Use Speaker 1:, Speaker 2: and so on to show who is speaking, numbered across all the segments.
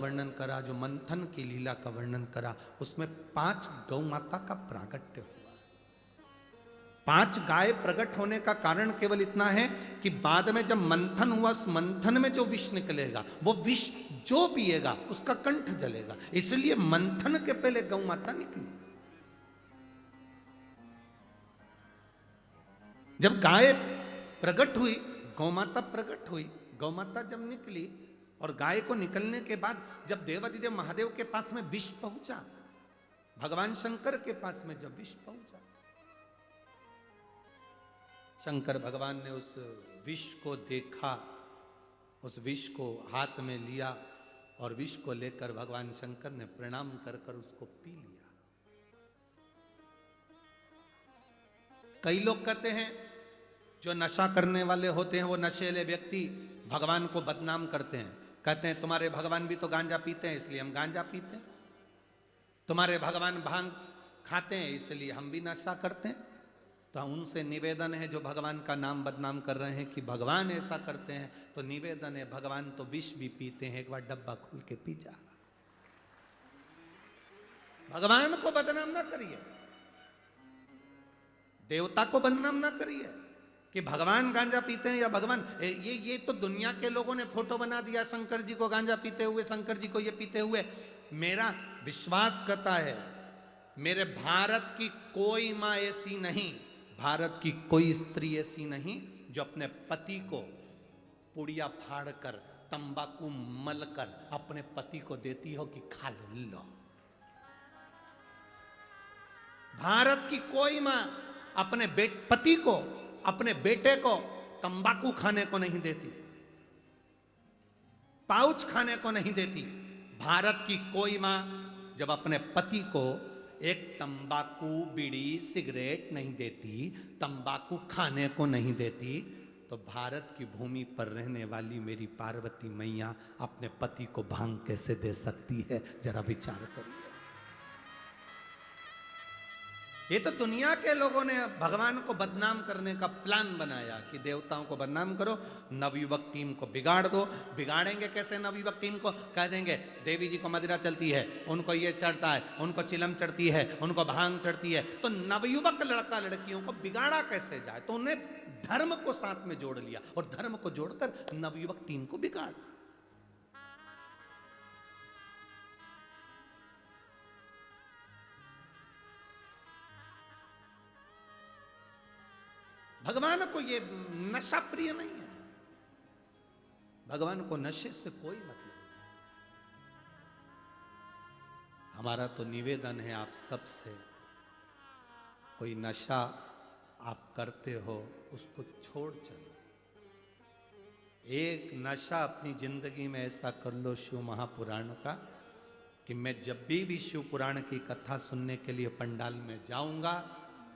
Speaker 1: वर्णन करा, जो मंथन की लीला का वर्णन करा, उसमें 5 गौ माता का प्रागट्य हुआ। 5 गाय प्रकट होने का कारण केवल इतना है कि बाद में जब मंथन हुआ, उस मंथन में जो विष निकलेगा, वो विष जो पिएगा उसका कंठ जलेगा, इसलिए मंथन के पहले गौ माता निकली। जब गाय प्रकट हुई, गौ माता प्रकट हुई, गौ माता जब निकली और गाय को निकलने के बाद जब देवाधिदेव महादेव के पास में विष पहुंचा, भगवान शंकर के पास में जब विष पहुंचा, शंकर भगवान ने उस विष को देखा, उस विष को हाथ में लिया और विष को लेकर भगवान शंकर ने प्रणाम कर कर उसको पी लिया। कई लोग कहते हैं जो नशा करने वाले होते हैं, वो नशेले व्यक्ति भगवान को बदनाम करते हैं, कहते हैं तुम्हारे भगवान भी तो गांजा पीते हैं इसलिए हम गांजा पीते हैं, तुम्हारे भगवान भांग खाते हैं इसलिए हम भी नशा करते हैं। तो उनसे निवेदन है, जो भगवान का नाम बदनाम कर रहे हैं कि भगवान ऐसा करते हैं, तो निवेदन है, भगवान तो विष भी पीते हैं, एक बार डब्बा खोल के पी जा। भगवान को बदनाम ना करिए, देवता को बदनाम ना करिए कि भगवान गांजा पीते हैं या भगवान ये तो दुनिया के लोगों ने फोटो बना दिया शंकर जी को गांजा पीते हुए, शंकर जी को ये पीते हुए। मेरा विश्वास करता है, मेरे भारत की कोई माँ ऐसी नहीं, भारत की कोई स्त्री ऐसी नहीं जो अपने पति को पुड़िया फाड़ कर, तंबाकू मल कर अपने पति को देती हो कि खा लो। भारत की कोई माँ अपने पति को, अपने बेटे को तंबाकू खाने को नहीं देती, पाउच खाने को नहीं देती। भारत की कोई माँ जब अपने पति को एक तंबाकू, बीड़ी, सिगरेट नहीं देती, तंबाकू खाने को नहीं देती, तो भारत की भूमि पर रहने वाली मेरी पार्वती मैया अपने पति को भांग कैसे दे सकती है? जरा विचार करिए। ये तो दुनिया के लोगों ने भगवान को बदनाम करने का प्लान बनाया कि देवताओं को बदनाम करो, नवयुवक टीम को बिगाड़ दो। बिगाड़ेंगे कैसे नवयुवक टीम को? कह देंगे देवी जी को मदिरा चलती है, उनको ये चढ़ता है, उनको चिलम चढ़ती है, उनको भांग चढ़ती है, तो नवयुवक लड़का लड़कियों को बिगाड़ा कैसे जाए? तो उन्हें धर्म को साथ में जोड़ लिया और धर्म को जोड़कर नवयुवक टीम को बिगाड़ दिया। भगवान को ये नशा प्रिय नहीं है, भगवान को नशे से कोई मतलब नहीं। हमारा तो निवेदन है आप सबसे, कोई नशा आप करते हो उसको छोड़ चलो। एक नशा अपनी जिंदगी में ऐसा कर लो शिव महापुराण का कि मैं जब भी शिव पुराण की कथा सुनने के लिए पंडाल में जाऊंगा,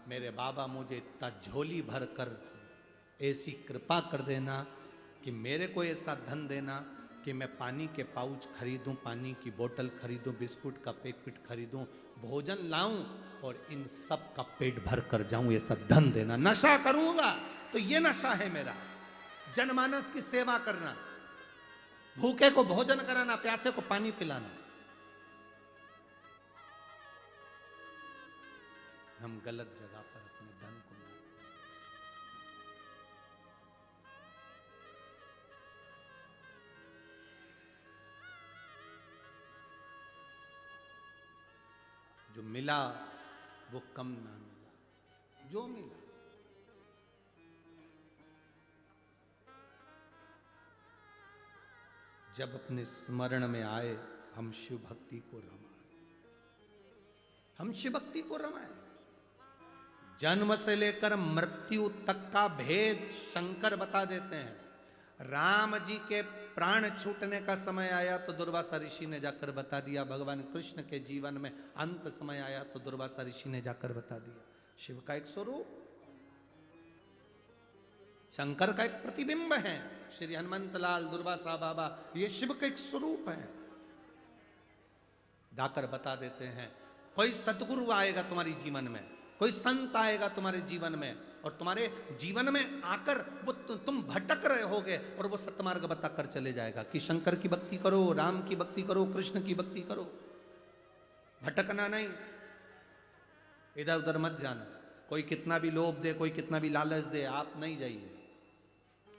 Speaker 1: मेरे बाबा मुझे इतना झोली भर कर ऐसी कृपा कर देना कि मेरे को ऐसा धन देना कि मैं पानी के पाउच खरीदूं, पानी की बोतल खरीदूं, बिस्कुट का पैकेट खरीदूं, भोजन लाऊं और इन सब का पेट भर कर जाऊं, ऐसा धन देना। नशा करूंगा तो ये नशा है मेरा, जनमानस की सेवा करना, भूखे को भोजन कराना, प्यासे को पानी पिलाना। हम गलत जगह पर अपने धन को जो मिला वो कम ना मिला, जो मिला जब अपने स्मरण में आए हम शिव भक्ति को रमाए, हम शिव भक्ति को रमाए। जन्म से लेकर मृत्यु तक का भेद शंकर बता देते हैं। राम जी के प्राण छूटने का समय आया तो दुर्वासा ऋषि ने जाकर बता दिया, भगवान कृष्ण के जीवन में अंत समय आया तो दुर्वासा ऋषि ने जाकर बता दिया। शिव का एक स्वरूप, शंकर का एक प्रतिबिंब है, श्री हनुमंत लाल, दुर्वासा बाबा, ये शिव का एक स्वरूप है। जाकर बता देते हैं, कोई सदगुरु आएगा तुम्हारी जीवन में, कोई संत आएगा तुम्हारे जीवन में और तुम्हारे जीवन में आकर वो तुम भटक रहे होगे और वो सत्मार्ग बताकर चले जाएगा कि शंकर की भक्ति करो, राम की भक्ति करो, कृष्ण की भक्ति करो, भटकना नहीं, इधर उधर मत जाना। कोई कितना भी लोभ दे, कोई कितना भी लालच दे, आप नहीं जाइए।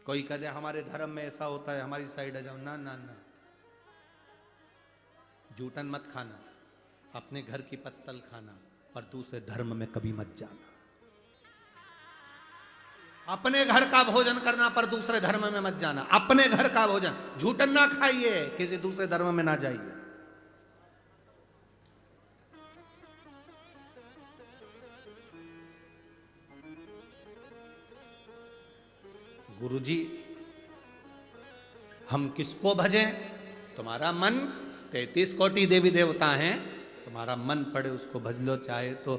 Speaker 1: कोई कह दे हमारे धर्म में ऐसा होता है, हमारी साइड आ जाओ, ना ना ना, जूठन मत खाना, अपने घर की पत्तल खाना, पर दूसरे धर्म में कभी मत जाना। अपने घर का भोजन करना पर दूसरे धर्म में मत जाना। अपने घर का भोजन, झूठन ना खाइए, किसी दूसरे धर्म में ना जाइए। गुरुजी, हम किसको भजें? तुम्हारा मन, 33 कोटि देवी देवता हैं, तुम्हारा मन पड़े उसको भज लो। चाहे तो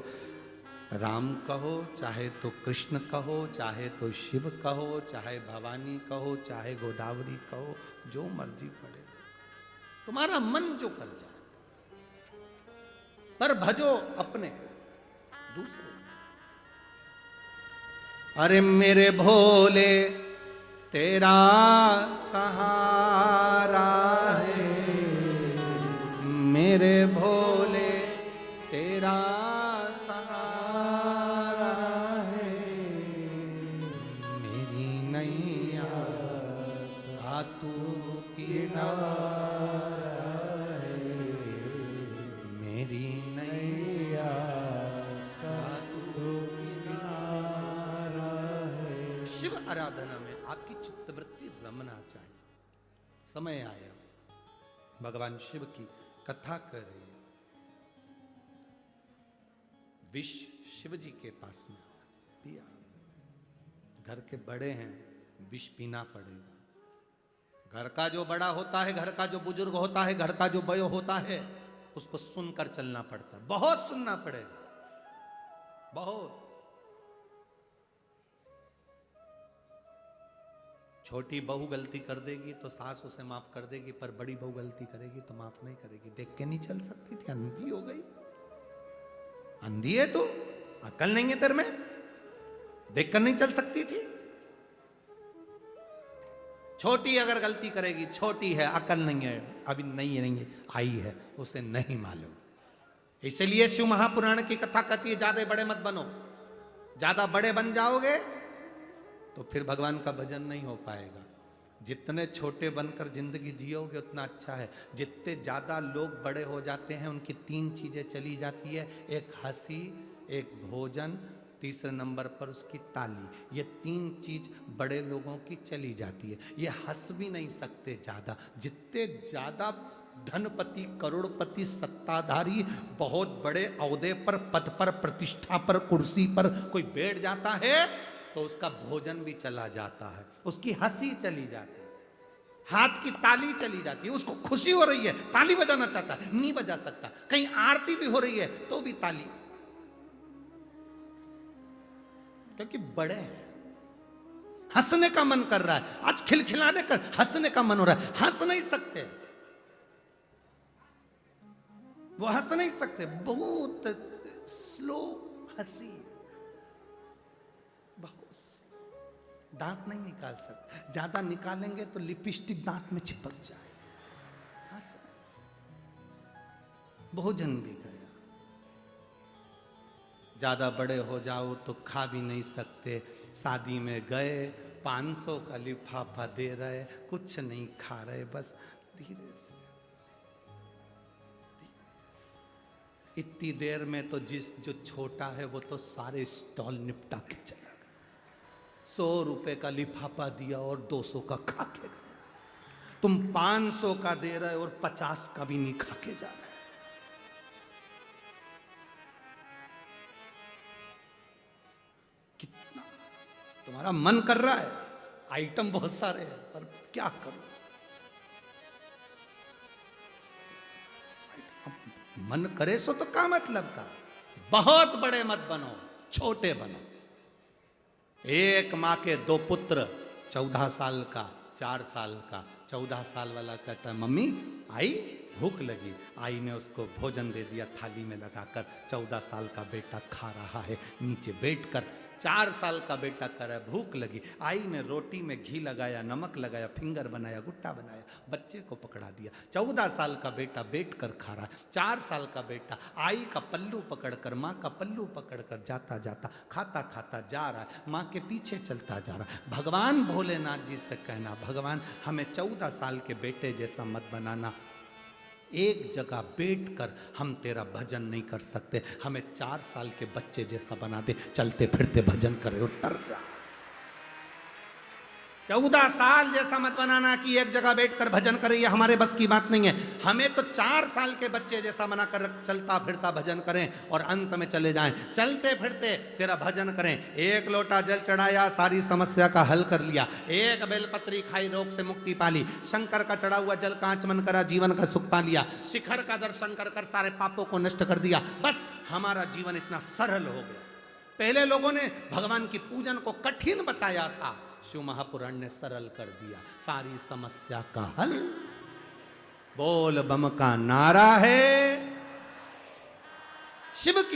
Speaker 1: राम कहो, चाहे तो कृष्ण कहो, चाहे तो शिव कहो, चाहे भवानी कहो, चाहे गोदावरी कहो, जो मर्जी पड़े, तुम्हारा मन जो कर जाए, पर भजो अपने, दूसरे। अरे मेरे भोले तेरा सहारा है, मेरे भोले तेरा सहारा है, मेरी नैया आ तू किनारा है, मेरी नैया आ तू किनारा है। शिव आराधना में आपकी चित्तवृत्ति रमना चाहिए। समय आया, भगवान शिव की कथा कर रही है। विष शिव जी के पास में पिया, घर के बड़े हैं, विष पीना पड़ेगा। घर का जो बड़ा होता है, घर का जो बुजुर्ग होता है, घर का जो बयो होता है, उसको सुनकर चलना पड़ता है, बहुत सुनना पड़ेगा, बहुत। छोटी बहू गलती कर देगी तो सास उसे माफ कर देगी, पर बड़ी बहू गलती करेगी तो माफ नहीं करेगी। देख के नहीं चल सकती थी, अंधी हो गई, अंधी है तू, अकल नहीं है तेरे में, देख कर नहीं चल सकती थी। छोटी अगर गलती करेगी, छोटी है, अकल नहीं है, अभी नहीं है, आई है, उसे नहीं मालूम। इसलिए शिव महापुराण की कथा कहती है, ज्यादा बड़े मत बनो। ज्यादा बड़े बन जाओगे तो फिर भगवान का भजन नहीं हो पाएगा। जितने छोटे बनकर जिंदगी जियोगे उतना अच्छा है। जितने ज़्यादा लोग बड़े हो जाते हैं उनकी 3 चीज़ें चली जाती है, एक हंसी, एक भोजन, तीसरे नंबर पर उसकी ताली। ये 3 चीज बड़े लोगों की चली जाती है। ये हंस भी नहीं सकते ज़्यादा। जितने ज़्यादा धनपति, करोड़पति, सत्ताधारी, बहुत बड़े औहदे पर, पद पर, प्रतिष्ठा पर, कुर्सी पर कोई बैठ जाता है तो उसका भोजन भी चला जाता है, उसकी हंसी चली जाती है, हाथ की ताली चली जाती है। उसको खुशी हो रही है, ताली बजाना चाहता है, नहीं बजा सकता। कहीं आरती भी हो रही है तो भी ताली, क्योंकि बड़े हैं। हंसने का मन कर रहा है, आज खिलखिलाने का, हंसने का मन हो रहा है, हंस नहीं सकते, वो हंस नहीं सकते, बहुत स्लो हंसी, बहुत दांत नहीं निकाल सकते, ज्यादा निकालेंगे तो लिपस्टिक दांत में चिपक जाए। हंस, भोजन भी गया। ज्यादा बड़े हो जाओ तो खा भी नहीं सकते। शादी में गए, 500 का लिफाफा दे रहे, कुछ नहीं खा रहे, बस धीरे से। इतनी देर में तो जो छोटा है वो तो सारे स्टॉल निपटा के चला गया। 100 रुपए का लिफाफा दिया और 200 का खा के गया। तुम 500 का दे रहे और 50 का भी नहीं खा के जा रहे। कितना तुम्हारा मन कर रहा है, आइटम बहुत सारे हैं, पर क्या करो। मन करे सो तो क्या मतलब का। बहुत बड़े मत बनो, छोटे बनो। एक माँ के 2 पुत्र, 14 साल का, 4 साल का। 14 साल वाला कहता है, मम्मी आई, भूख लगी, आई ने उसको भोजन दे दिया थाली में लगाकर। 14 साल का बेटा खा रहा है नीचे बैठकर। 4 साल का बेटा कर रहा है, भूख लगी, आई ने रोटी में घी लगाया, नमक लगाया, फिंगर बनाया, गुट्टा बनाया, बच्चे को पकड़ा दिया। 14 साल का बेटा बैठकर खा रहा है। 4 साल का बेटा आई का पल्लू पकड़कर, माँ का पल्लू पकड़कर जाता जाता खाता खाता जा रहा है, माँ के पीछे चलता जा रहा है। भगवान भोलेनाथ जी से कहना, भगवान हमें 14 साल के बेटे जैसा मत बनाना, एक जगह बैठकर हम तेरा भजन नहीं कर सकते, हमें 4 साल के बच्चे जैसा बना दे, चलते फिरते भजन करे और तर जा। 14 साल जैसा मत बनाना कि एक जगह बैठकर भजन करे, ये हमारे बस की बात नहीं है। हमें तो 4 साल के बच्चे जैसा बनाकर चलता फिरता भजन करें और अंत में चले जाएं, चलते फिरते तेरा भजन करें। एक लोटा जल चढ़ाया, सारी समस्या का हल कर लिया। एक बेलपत्री खाई, रोग से मुक्ति पाली। शंकर का चढ़ा हुआ जल का आचमन करा, जीवन का सुख पा लिया। शिखर का दर्शन कर कर सारे पापों को नष्ट कर दिया। बस हमारा जीवन इतना सरल हो गया। पहले लोगों ने भगवान की पूजन को कठिन बताया था, शिव महापुराण ने सरल कर दिया, सारी समस्या का हल। बोल बम का नारा है, शिव की